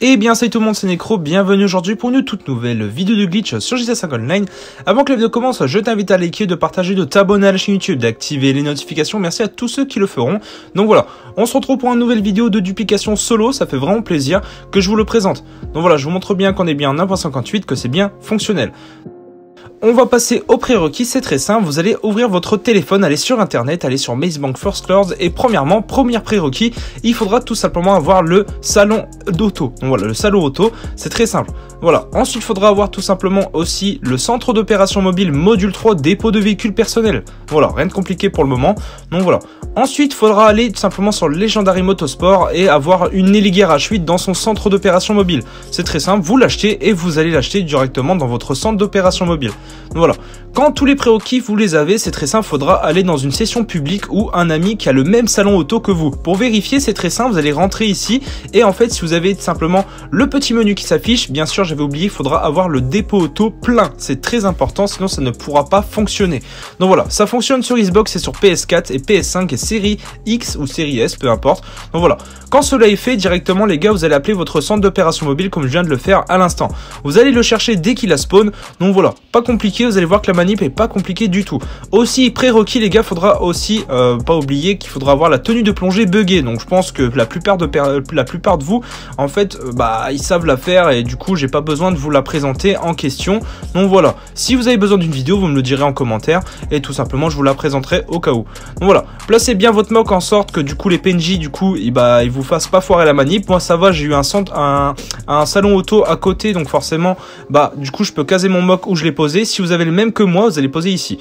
Et bien salut tout le monde, c'est Necro, bienvenue aujourd'hui pour une toute nouvelle vidéo de glitch sur GTA 5 Online. Avant que la vidéo commence, je t'invite à liker, de partager, de t'abonner à la chaîne YouTube, d'activer les notifications, merci à tous ceux qui le feront. Donc voilà, on se retrouve pour une nouvelle vidéo de duplication solo, ça fait vraiment plaisir que je vous le présente. Donc voilà, je vous montre bien qu'on est bien en 1.58, que c'est bien fonctionnel. On va passer aux prérequis, c'est très simple, vous allez ouvrir votre téléphone, aller sur internet, aller sur Maze Bank First Class et premièrement, premier prérequis, il faudra tout simplement avoir le salon d'auto. Donc voilà, le salon auto, c'est très simple. Voilà, ensuite il faudra avoir tout simplement aussi le centre d'opération mobile module 3 dépôt de véhicules personnels. Voilà, rien de compliqué pour le moment. Donc voilà. Ensuite, il faudra aller tout simplement sur Legendary Motorsport et avoir une Héligar H8 dans son centre d'opération mobile. C'est très simple, vous l'achetez et vous allez l'acheter directement dans votre centre d'opération mobile. Voilà, quand tous les prérequis vous les avez, c'est très simple, il faudra aller dans une session publique ou un ami qui a le même salon auto que vous. Pour vérifier, c'est très simple, vous allez rentrer ici et en fait, si vous avez simplement le petit menu qui s'affiche, bien sûr, j'avais oublié, il faudra avoir le dépôt auto plein. C'est très important, sinon ça ne pourra pas fonctionner. Donc voilà, ça fonctionne sur Xbox et sur PS4 et PS5 et série X ou série S, peu importe. Donc voilà, quand cela est fait, directement les gars, vous allez appeler votre centre d'opération mobile comme je viens de le faire à l'instant. Vous allez le chercher dès qu'il a spawn. Donc voilà, pas compliqué, vous allez voir que la manip est pas compliquée du tout. Aussi, prérequis les gars, faudra aussi pas oublier qu'il faudra avoir la tenue de plongée buggée. Donc je pense que la plupart de vous, en fait, ils savent la faire et du coup, j'ai pas besoin de vous la présenter en question. Donc voilà, si vous avez besoin d'une vidéo, vous me le direz en commentaire et tout simplement, je vous la présenterai au cas où. Donc voilà, placez bien votre mock en sorte que du coup les PNJ du coup ils vous fassent pas foirer la manip. Moi ça va, j'ai eu un salon auto à côté, donc forcément du coup je peux caser mon mock où je l'ai posé. Si vous avez le même que moi, vous allez poser ici.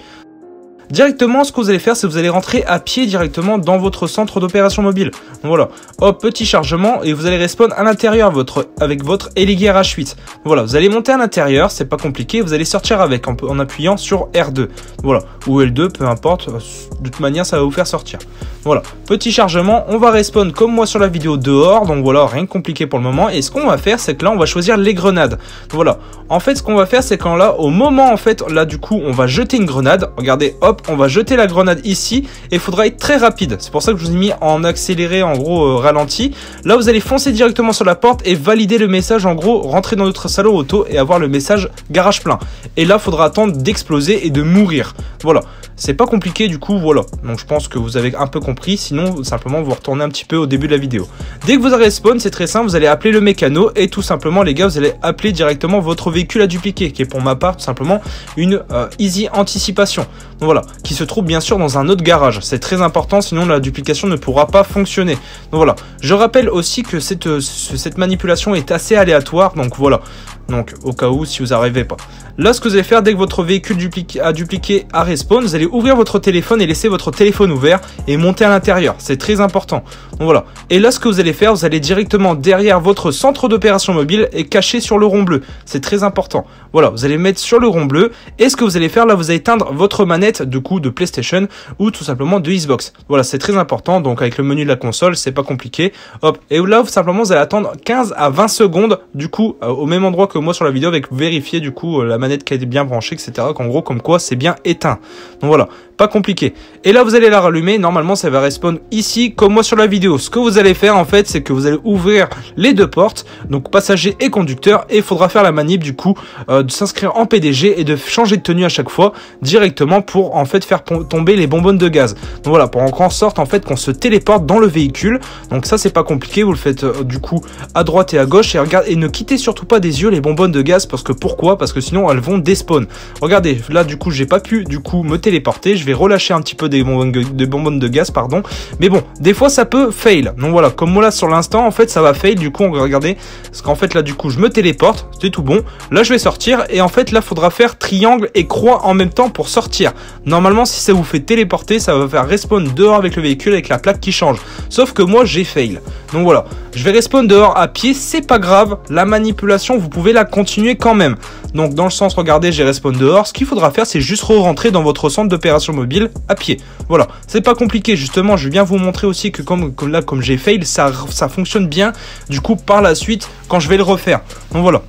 Directement, ce que vous allez faire, c'est que vous allez rentrer à pied directement dans votre centre d'opération mobile. Donc voilà, hop, petit chargement et vous allez respawn à l'intérieur avec votre Héligar H8. Voilà, vous allez monter à l'intérieur, c'est pas compliqué, vous allez sortir avec en appuyant sur R2. Voilà, ou L2, peu importe, de toute manière, ça va vous faire sortir. Voilà, petit chargement, on va respawn comme moi sur la vidéo dehors, donc voilà, rien de compliqué pour le moment. Et ce qu'on va faire, c'est que là, on va choisir les grenades. Donc voilà, en fait, ce qu'on va faire, c'est quand là, au moment, en fait, là, du coup, on va jeter une grenade. Regardez, hop, on va jeter la grenade ici et il faudra être très rapide. C'est pour ça que je vous ai mis en accéléré, en gros ralenti. Là vous allez foncer directement sur la porte et valider le message, en gros rentrer dans notre salon auto et avoir le message garage plein. Et là faudra attendre d'exploser et de mourir. Voilà, c'est pas compliqué du coup, voilà. Donc je pense que vous avez un peu compris, sinon simplement vous retournez un petit peu au début de la vidéo. Dès que vous avez respawn, c'est très simple, vous allez appeler le mécano et tout simplement les gars, vous allez appeler directement votre véhicule à dupliquer, qui est pour ma part tout simplement une easy anticipation. Donc voilà, qui se trouve bien sûr dans un autre garage. C'est très important, sinon la duplication ne pourra pas fonctionner. Donc voilà, je rappelle aussi que cette manipulation est assez aléatoire, donc voilà. Donc au cas où si vous n'arrivez pas. Là ce que vous allez faire, dès que votre véhicule a dupliqué à respawn, vous allez ouvrir votre téléphone et laisser votre téléphone ouvert et monter à l'intérieur. C'est très important. Donc voilà. Et là ce que vous allez faire, vous allez directement derrière votre centre d'opération mobile et cacher sur le rond bleu. C'est très important. Voilà, vous allez mettre sur le rond bleu et ce que vous allez faire là, vous allez éteindre votre manette du coup de PlayStation ou tout simplement de Xbox. Voilà, c'est très important. Donc avec le menu de la console, c'est pas compliqué. Hop, et là simplement vous allez attendre 15 à 20 secondes du coup au même endroit que moi sur la vidéo, avec vérifier du coup la manette qui a été bien branchée, etc. qu'en gros comme quoi c'est bien éteint. Donc voilà, pas compliqué. Et là vous allez la rallumer, normalement ça va respawn ici comme moi sur la vidéo. Ce que vous allez faire en fait, c'est que vous allez ouvrir les deux portes, donc passager et conducteur, et il faudra faire la manip du coup de s'inscrire en PDG et de changer de tenue à chaque fois directement pour en fait faire tomber les bonbonnes de gaz. Donc voilà, pour en sorte en fait qu'on se téléporte dans le véhicule. Donc ça c'est pas compliqué, vous le faites du coup à droite et à gauche et ne quittez surtout pas des yeux les bonbonnes de gaz, parce que pourquoi? Parce que sinon elles vont despawn. Regardez, là du coup j'ai pas pu du coup me téléporter, je vais relâcher un petit peu des bonbonnes de gaz, pardon. Mais bon, des fois ça peut fail. Donc voilà, comme moi là sur l'instant en fait ça va fail, du coup on va regarder, parce qu'en fait là du coup je me téléporte, c'est tout bon. Là je vais sortir et en fait là faudra faire triangle et croix en même temps pour sortir. Normalement si ça vous fait téléporter, ça va faire respawn dehors avec le véhicule avec la plaque qui change. Sauf que moi j'ai fail. Donc voilà, je vais respawn dehors à pied, c'est pas grave, la manipulation vous pouvez la continuer quand même. Donc dans le sens, regardez, j'ai respawn dehors, ce qu'il faudra faire c'est juste re-rentrer dans votre centre d'opération mobile à pied. Voilà, c'est pas compliqué, justement je vais bien vous montrer aussi que comme j'ai fail, ça fonctionne bien du coup par la suite quand je vais le refaire. Donc voilà.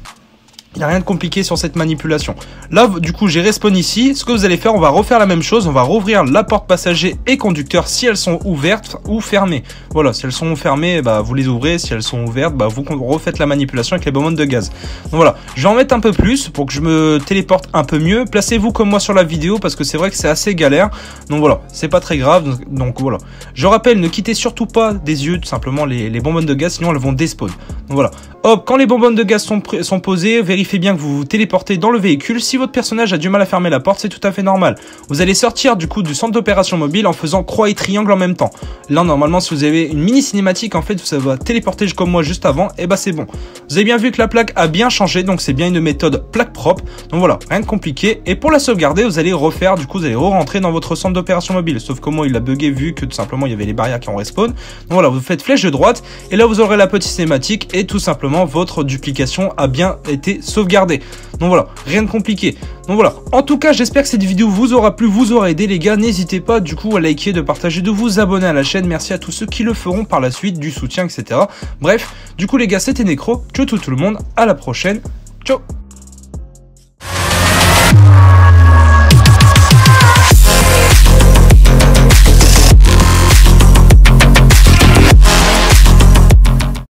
Il n'y a rien de compliqué sur cette manipulation. Là, du coup, j'ai respawn ici. Ce que vous allez faire, on va refaire la même chose. On va rouvrir la porte passager et conducteur si elles sont ouvertes ou fermées. Voilà, si elles sont fermées, bah, vous les ouvrez. Si elles sont ouvertes, bah, vous refaites la manipulation avec les bonbonnes de gaz. Donc voilà, je vais en mettre un peu plus pour que je me téléporte un peu mieux. Placez-vous comme moi sur la vidéo parce que c'est vrai que c'est assez galère. Donc voilà, c'est pas très grave. Donc voilà. Je rappelle, ne quittez surtout pas des yeux tout simplement les bonbonnes de gaz, sinon elles vont despawn. Donc voilà. Hop, quand les bonbonnes de gaz sont posées, vérifiez bien que vous vous téléportez dans le véhicule. Si votre personnage a du mal à fermer la porte, c'est tout à fait normal. Vous allez sortir du coup du centre d'opération mobile en faisant croix et triangle en même temps. Là, normalement, si vous avez une mini cinématique, en fait, ça va téléporter comme moi juste avant, et bah c'est bon. Vous avez bien vu que la plaque a bien changé, donc c'est bien une méthode plaque propre. Donc voilà, rien de compliqué. Et pour la sauvegarder, vous allez refaire, du coup, vous allez re-rentrer dans votre centre d'opération mobile. Sauf que moi, il a bugué vu que tout simplement, il y avait les barrières qui ont respawn. Donc voilà, vous faites flèche de droite, et là, vous aurez la petite cinématique, et tout simplement, votre duplication a bien été sauvegardée. Donc voilà, rien de compliqué. Donc voilà, en tout cas, j'espère que cette vidéo vous aura plu, vous aura aidé les gars. N'hésitez pas du coup à liker, de partager, de vous abonner à la chaîne. Merci à tous ceux qui le feront par la suite, du soutien, etc. Bref, du coup les gars, c'était Necro. Ciao tout le monde, à la prochaine. Ciao.